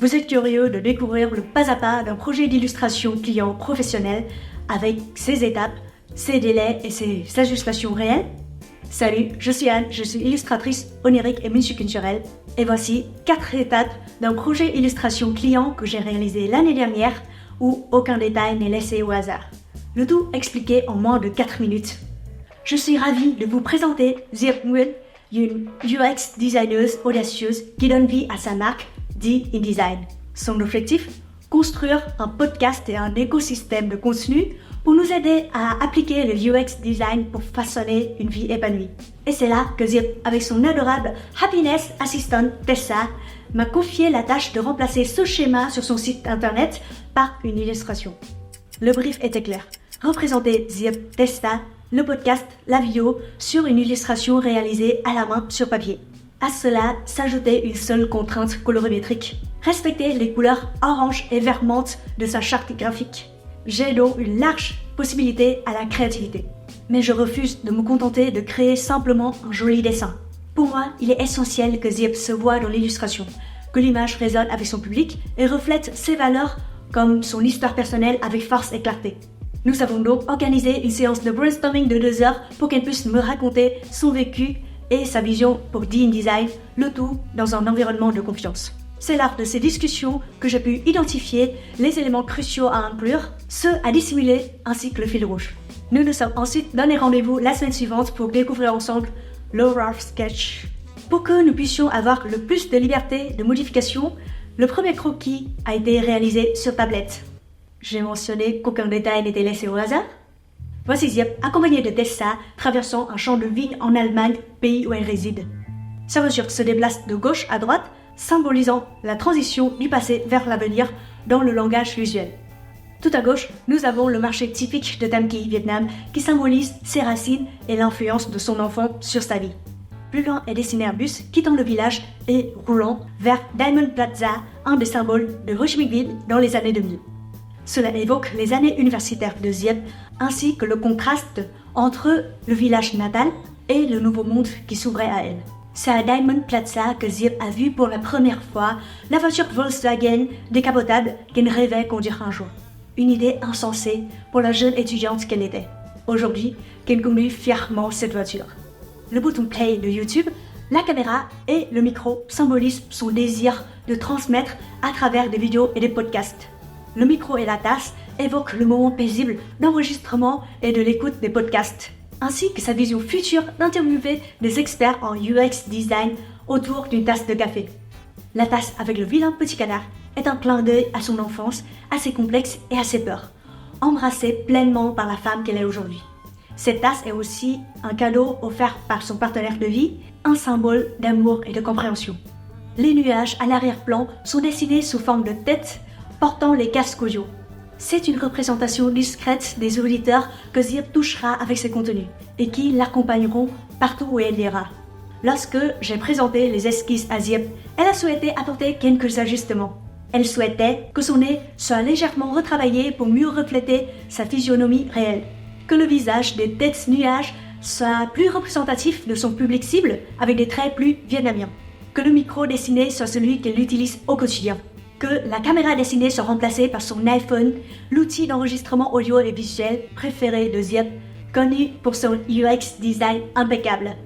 Vous êtes curieux de découvrir le pas à pas d'un projet d'illustration client professionnel avec ses étapes, ses délais et ses ajustations réelles? Salut, je suis Anne, je suis illustratrice onirique et multiculturelle et voici 4 étapes d'un projet illustration client que j'ai réalisé l'année dernière où aucun détail n'est laissé au hasard. Le tout expliqué en moins de 4 minutes. Je suis ravie de vous présenter Diep Nguyen, une UX designeuse audacieuse qui donne vie à sa marque D-InDesign. Son objectif? Construire un podcast et un écosystème de contenu pour nous aider à appliquer le UX design pour façonner une vie épanouie. Et c'est là que Diep, avec son adorable Happiness Assistant Tessa, m'a confié la tâche de remplacer ce schéma sur son site internet par une illustration. Le brief était clair. Représenter Diep, Tessa, le podcast, la vidéo sur une illustration réalisée à la main sur papier. À cela s'ajoutait une seule contrainte colorimétrique. Respecter les couleurs orange et vert menthe de sa charte graphique. J'ai donc une large possibilité à la créativité. Mais je refuse de me contenter de créer simplement un joli dessin. Pour moi, il est essentiel que Diep se voie dans l'illustration, que l'image résonne avec son public et reflète ses valeurs comme son histoire personnelle avec force et clarté. Nous avons donc organisé une séance de brainstorming de 2 heures pour qu'elle puisse me raconter son vécu et sa vision pour D-InDesign, le tout dans un environnement de confiance. C'est lors de ces discussions que j'ai pu identifier les éléments cruciaux à inclure, ceux à dissimuler ainsi que le fil rouge. Nous nous sommes ensuite donné rendez-vous la semaine suivante pour découvrir ensemble le rough sketch. Pour que nous puissions avoir le plus de liberté de modification, le premier croquis a été réalisé sur tablette. J'ai mentionné qu'aucun détail n'était laissé au hasard. Voici Diep, accompagné de Tessa, traversant un champ de vigne en Allemagne, pays où elle réside. Sa voiture se déplace de gauche à droite, symbolisant la transition du passé vers l'avenir dans le langage visuel. Tout à gauche, nous avons le marché typique de Tam Kỳ, Vietnam, qui symbolise ses racines et l'influence de son enfant sur sa vie. Plus loin est dessiné un bus quittant le village et roulant vers Diamond Plaza, un des symboles de Ho Chi Minh Ville dans les années 2000. Cela évoque les années universitaires de Diep, ainsi que le contraste entre le village natal et le nouveau monde qui s'ouvrait à elle. C'est à Diamond Plaza que Diep a vu pour la première fois la voiture Volkswagen décapotable qu'elle rêvait conduire un jour. Une idée insensée pour la jeune étudiante qu'elle était. Aujourd'hui, qu'elle conduit fièrement cette voiture. Le bouton play de YouTube, la caméra et le micro symbolisent son désir de transmettre à travers des vidéos et des podcasts. Le micro et la tasse évoquent le moment paisible d'enregistrement et de l'écoute des podcasts, ainsi que sa vision future d'interviewer des experts en UX design autour d'une tasse de café. La tasse avec le vilain petit canard est un clin d'œil à son enfance, à ses complexes et à ses peurs, embrassée pleinement par la femme qu'elle est aujourd'hui. Cette tasse est aussi un cadeau offert par son partenaire de vie, un symbole d'amour et de compréhension. Les nuages à l'arrière-plan sont dessinés sous forme de tête portant les casques audio. C'est une représentation discrète des auditeurs que Diep touchera avec ses contenus et qui l'accompagneront partout où elle ira. Lorsque j'ai présenté les esquisses à Diep, elle a souhaité apporter quelques ajustements. Elle souhaitait que son nez soit légèrement retravaillé pour mieux refléter sa physionomie réelle, que le visage des têtes nuages soit plus représentatif de son public cible avec des traits plus vietnamiens, que le micro dessiné soit celui qu'elle utilise au quotidien, que la caméra dessinée soit remplacée par son iPhone, l'outil d'enregistrement audio et visuel préféré de Diep, connu pour son UX design impeccable.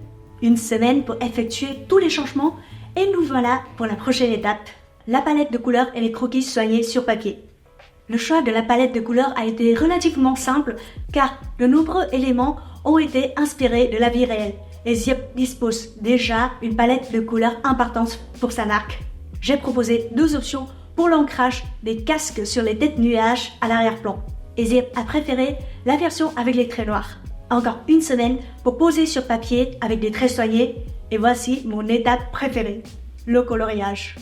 Une semaine pour effectuer tous les changements et nous voilà pour la prochaine étape, la palette de couleurs et les croquis soignés sur papier. Le choix de la palette de couleurs a été relativement simple car de nombreux éléments ont été inspirés de la vie réelle et Diep dispose déjà une palette de couleurs importante pour sa marque. J'ai proposé 2 options pour l'ancrage des casques sur les têtes nuages à l'arrière-plan. Et Diep a préféré la version avec les traits noirs. Encore une semaine pour poser sur papier avec des traits soignés. Et voici mon étape préférée, le coloriage.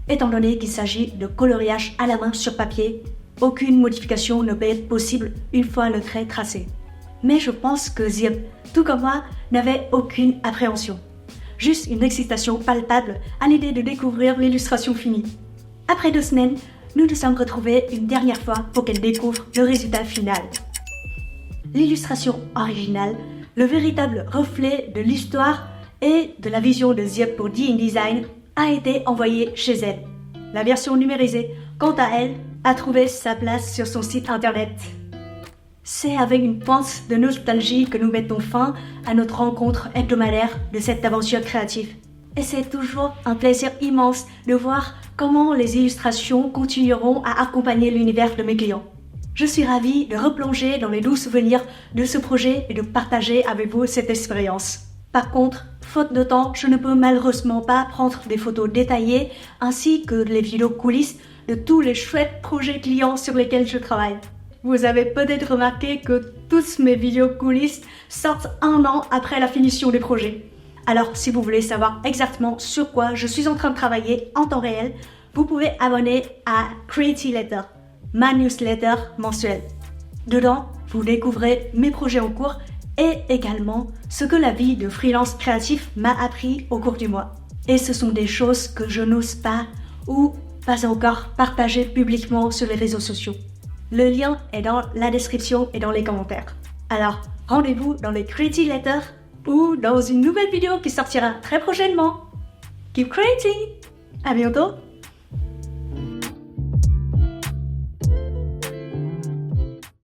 Étant donné qu'il s'agit de coloriage à la main sur papier, aucune modification ne peut être possible une fois le trait tracé. Mais je pense que Diep, tout comme moi, n'avait aucune appréhension. Juste une excitation palpable à l'idée de découvrir l'illustration finie. Après 2 semaines, nous nous sommes retrouvés une dernière fois pour qu'elle découvre le résultat final. L'illustration originale, le véritable reflet de l'histoire et de la vision de Diep pour D-InDesign, a été envoyée chez elle. La version numérisée, quant à elle, a trouvé sa place sur son site internet. C'est avec une pointe de nostalgie que nous mettons fin à notre rencontre hebdomadaire de cette aventure créative. Et c'est toujours un plaisir immense de voir comment les illustrations continueront à accompagner l'univers de mes clients. Je suis ravie de replonger dans les doux souvenirs de ce projet et de partager avec vous cette expérience. Par contre, faute de temps, je ne peux malheureusement pas prendre des photos détaillées ainsi que les vidéos coulisses de tous les chouettes projets clients sur lesquels je travaille. Vous avez peut-être remarqué que toutes mes vidéos coulisses sortent 1 an après la finition du projet. Alors, si vous voulez savoir exactement sur quoi je suis en train de travailler en temps réel, vous pouvez abonner à Creative Letter, ma newsletter mensuelle. Dedans, vous découvrez mes projets en cours et également ce que la vie de freelance créatif m'a appris au cours du mois. Et ce sont des choses que je n'ose pas ou pas encore partager publiquement sur les réseaux sociaux. Le lien est dans la description et dans les commentaires. Alors, rendez-vous dans les Creative Letter ou dans une nouvelle vidéo qui sortira très prochainement. Keep creating! À bientôt!